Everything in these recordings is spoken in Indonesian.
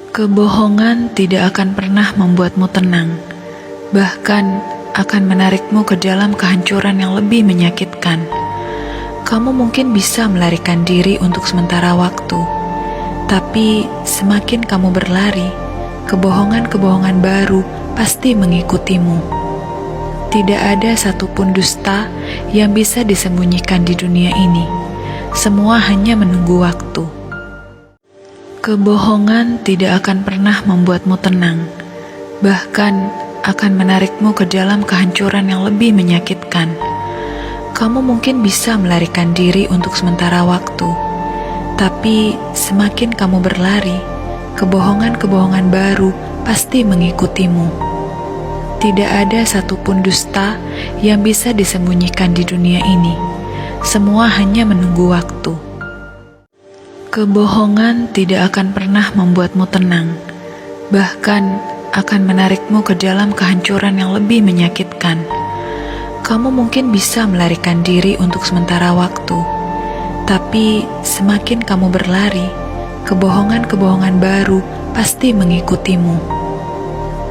Kebohongan tidak akan pernah membuatmu tenang, bahkan akan menarikmu ke dalam kehancuran yang lebih menyakitkan. Kamu mungkin bisa melarikan diri untuk sementara waktu, tapi semakin kamu berlari, kebohongan-kebohongan baru pasti mengikutimu. Tidak ada satupun dusta yang bisa disembunyikan di dunia ini. Semua hanya menunggu waktu. Kebohongan tidak akan pernah membuatmu tenang, bahkan akan menarikmu ke dalam kehancuran yang lebih menyakitkan. Kamu mungkin bisa melarikan diri untuk sementara waktu, tapi semakin kamu berlari, kebohongan-kebohongan baru pasti mengikutimu. Tidak ada satupun dusta yang bisa disembunyikan di dunia ini. Semua hanya menunggu waktu. Kebohongan tidak akan pernah membuatmu tenang, bahkan akan menarikmu ke dalam kehancuran yang lebih menyakitkan. Kamu mungkin bisa melarikan diri untuk sementara waktu, tapi semakin kamu berlari, kebohongan-kebohongan baru pasti mengikutimu.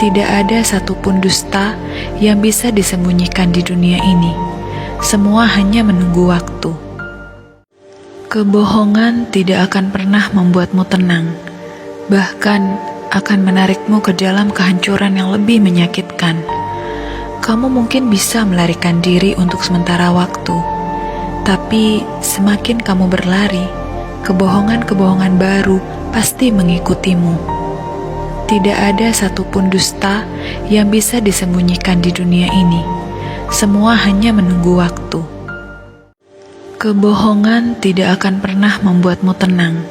Tidak ada satupun dusta yang bisa disembunyikan di dunia ini. Semua hanya menunggu waktu. Kebohongan tidak akan pernah membuatmu tenang, bahkan akan menarikmu ke dalam kehancuran yang lebih menyakitkan. Kamu mungkin bisa melarikan diri untuk sementara waktu, tapi semakin kamu berlari, kebohongan-kebohongan baru pasti mengikutimu. Tidak ada satupun dusta yang bisa disembunyikan di dunia ini. Semua hanya menunggu waktu. Kebohongan tidak akan pernah membuatmu tenang,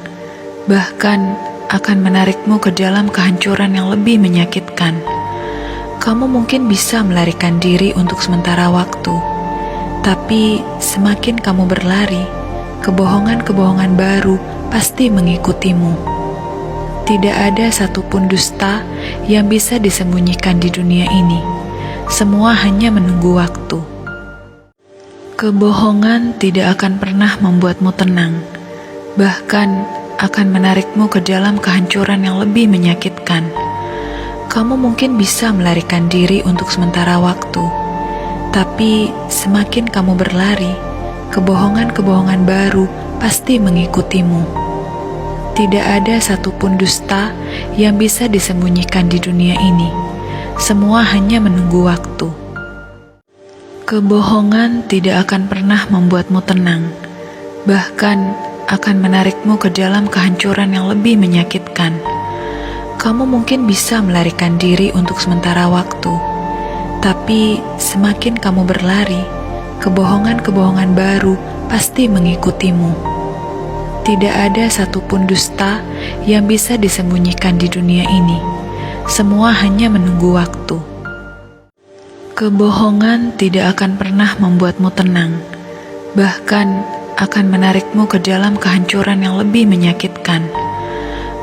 bahkan akan menarikmu ke dalam kehancuran yang lebih menyakitkan. Kamu mungkin bisa melarikan diri untuk sementara waktu, tapi semakin kamu berlari, kebohongan-kebohongan baru pasti mengikutimu. Tidak ada satupun dusta yang bisa disembunyikan di dunia ini. Semua hanya menunggu waktu. Kebohongan tidak akan pernah membuatmu tenang, bahkan akan menarikmu ke dalam kehancuran yang lebih menyakitkan. Kamu mungkin bisa melarikan diri untuk sementara waktu, tapi semakin kamu berlari, kebohongan-kebohongan baru pasti mengikutimu. Tidak ada satupun dusta yang bisa disembunyikan di dunia ini. Semua hanya menunggu waktu. Kebohongan tidak akan pernah membuatmu tenang, bahkan akan menarikmu ke dalam kehancuran yang lebih menyakitkan. Kamu mungkin bisa melarikan diri untuk sementara waktu, tapi semakin kamu berlari, kebohongan-kebohongan baru pasti mengikutimu. Tidak ada satupun dusta yang bisa disembunyikan di dunia ini. Semua hanya menunggu waktu. Kebohongan tidak akan pernah membuatmu tenang, bahkan akan menarikmu ke dalam kehancuran yang lebih menyakitkan.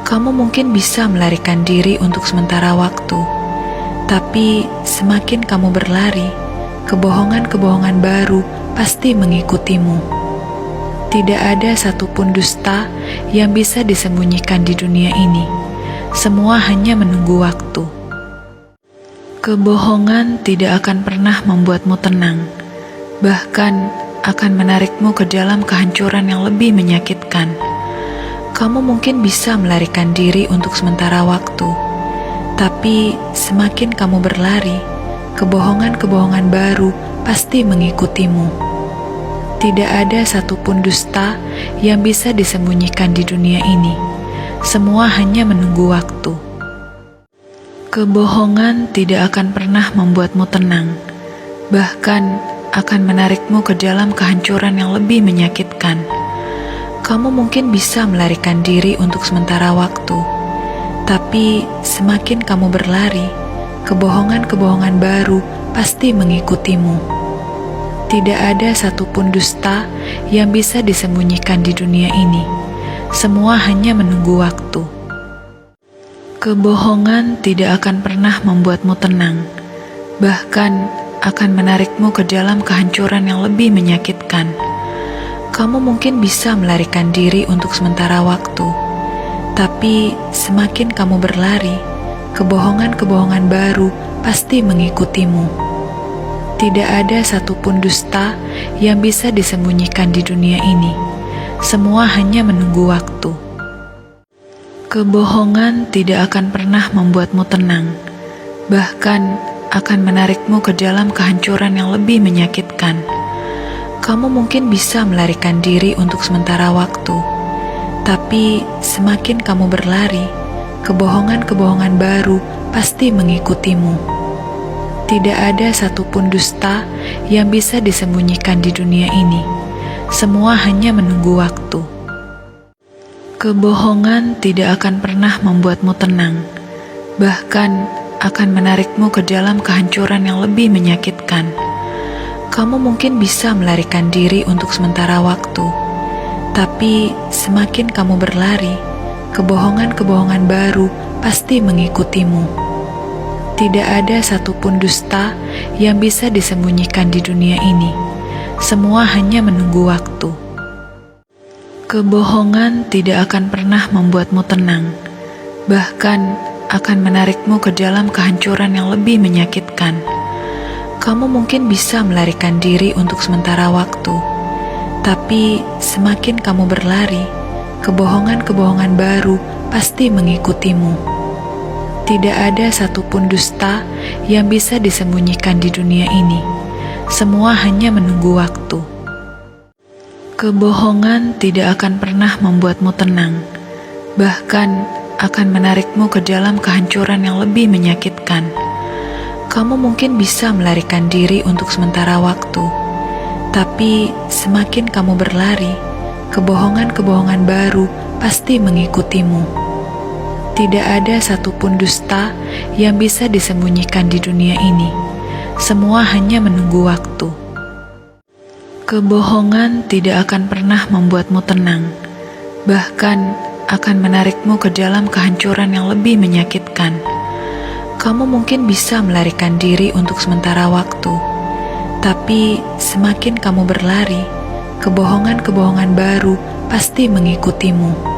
Kamu mungkin bisa melarikan diri untuk sementara waktu, tapi semakin kamu berlari, kebohongan-kebohongan baru pasti mengikutimu. Tidak ada satupun dusta yang bisa disembunyikan di dunia ini. Semua hanya menunggu waktu. Kebohongan tidak akan pernah membuatmu tenang, bahkan akan menarikmu ke dalam kehancuran yang lebih menyakitkan. Kamu mungkin bisa melarikan diri untuk sementara waktu, tapi semakin kamu berlari, kebohongan-kebohongan baru pasti mengikutimu. Tidak ada satupun dusta yang bisa disembunyikan di dunia ini. Semua hanya menunggu waktu. Kebohongan tidak akan pernah membuatmu tenang, bahkan akan menarikmu ke dalam kehancuran yang lebih menyakitkan. Kamu mungkin bisa melarikan diri untuk sementara waktu, tapi semakin kamu berlari, kebohongan-kebohongan baru pasti mengikutimu. Tidak ada satupun dusta yang bisa disembunyikan di dunia ini. Semua hanya menunggu waktu. Kebohongan tidak akan pernah membuatmu tenang, bahkan akan menarikmu ke dalam kehancuran yang lebih menyakitkan. Kamu mungkin bisa melarikan diri untuk sementara waktu, Tapi semakin kamu berlari, kebohongan-kebohongan baru pasti mengikutimu. Tidak ada satupun dusta yang bisa disembunyikan di dunia ini. Semua hanya menunggu waktu. Kebohongan tidak akan pernah membuatmu tenang, bahkan akan menarikmu ke dalam kehancuran yang lebih menyakitkan. Kamu mungkin bisa melarikan diri untuk sementara waktu, tapi semakin kamu berlari, kebohongan-kebohongan baru pasti mengikutimu. Tidak ada satupun dusta yang bisa disembunyikan di dunia ini. Semua hanya menunggu waktu. Kebohongan tidak akan pernah membuatmu tenang, bahkan akan menarikmu ke dalam kehancuran yang lebih menyakitkan. Kamu mungkin bisa melarikan diri untuk sementara waktu, tapi semakin kamu berlari, kebohongan-kebohongan baru pasti mengikutimu. Tidak ada satupun dusta yang bisa disembunyikan di dunia ini. Semua hanya menunggu waktu. Kebohongan tidak akan pernah membuatmu tenang, bahkan akan menarikmu ke dalam kehancuran yang lebih menyakitkan. Kamu mungkin bisa melarikan diri untuk sementara waktu, tapi semakin kamu berlari, kebohongan-kebohongan baru pasti mengikutimu. Tidak ada satupun dusta yang bisa disembunyikan di dunia ini. Semua hanya menunggu waktu. Kebohongan tidak akan pernah membuatmu tenang, bahkan akan menarikmu ke dalam kehancuran yang lebih menyakitkan. Kamu mungkin bisa melarikan diri untuk sementara waktu, tapi semakin kamu berlari, kebohongan-kebohongan baru pasti mengikutimu. Tidak ada satupun dusta yang bisa disembunyikan di dunia ini. Semua hanya menunggu waktu. Kebohongan tidak akan pernah membuatmu tenang, bahkan akan menarikmu ke dalam kehancuran yang lebih menyakitkan. Kamu mungkin bisa melarikan diri untuk sementara waktu, tapi semakin kamu berlari, kebohongan-kebohongan baru pasti mengikutimu.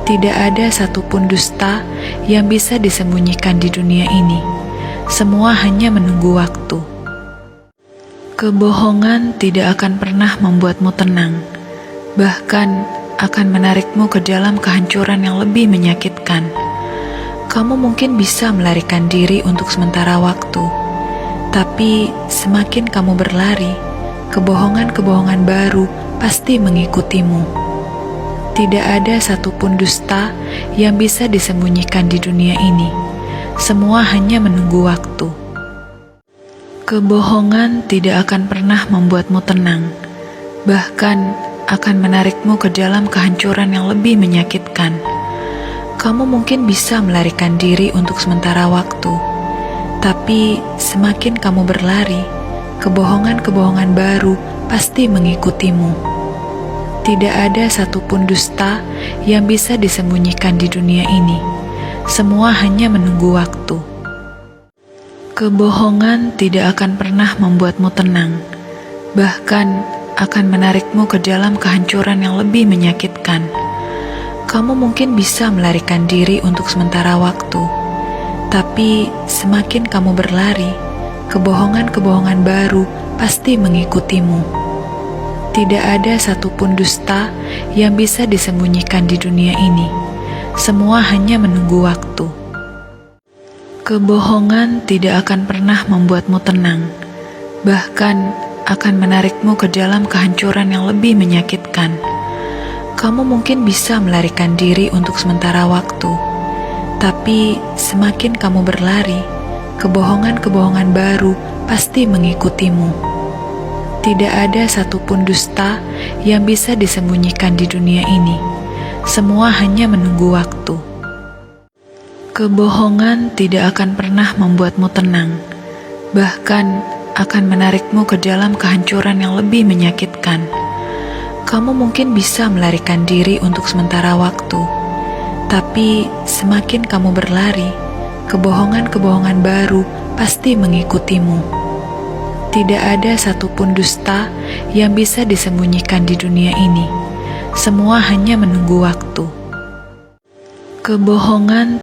Tidak ada satupun dusta yang bisa disembunyikan di dunia ini. Semua hanya menunggu waktu. Kebohongan tidak akan pernah membuatmu tenang, bahkan akan menarikmu ke dalam kehancuran yang lebih menyakitkan. Kamu mungkin bisa melarikan diri untuk sementara waktu, tapi semakin kamu berlari, kebohongan-kebohongan baru pasti mengikutimu. Tidak ada satupun dusta yang bisa disembunyikan di dunia ini. Semua hanya menunggu waktu. Kebohongan tidak akan pernah membuatmu tenang, bahkan akan menarikmu ke dalam kehancuran yang lebih menyakitkan. Kamu mungkin bisa melarikan diri untuk sementara waktu, tapi semakin kamu berlari, kebohongan-kebohongan baru pasti mengikutimu. Tidak ada satupun dusta yang bisa disembunyikan di dunia ini. Semua hanya menunggu waktu. Kebohongan tidak akan pernah membuatmu tenang, bahkan akan menarikmu ke dalam kehancuran yang lebih menyakitkan. Kamu mungkin bisa melarikan diri untuk sementara waktu, tapi semakin kamu berlari, kebohongan-kebohongan baru pasti mengikutimu. Tidak ada satupun dusta yang bisa disembunyikan di dunia ini. Semua hanya menunggu waktu. Kebohongan tidak akan pernah membuatmu tenang, bahkan akan menarikmu ke dalam kehancuran yang lebih menyakitkan. Kamu mungkin bisa melarikan diri untuk sementara waktu, tapi semakin kamu berlari, kebohongan-kebohongan baru pasti mengikutimu. Tidak ada satupun dusta yang bisa disembunyikan di dunia ini. Semua hanya menunggu waktu. Kebohongan tidak akan pernah membuatmu tenang, bahkan akan menarikmu ke dalam kehancuran yang lebih menyakitkan. Kamu mungkin bisa melarikan diri untuk sementara waktu, tapi semakin kamu berlari, kebohongan-kebohongan baru pasti mengikutimu. Tidak ada satupun dusta yang bisa disembunyikan di dunia ini. Semua hanya menunggu waktu. Kebohongan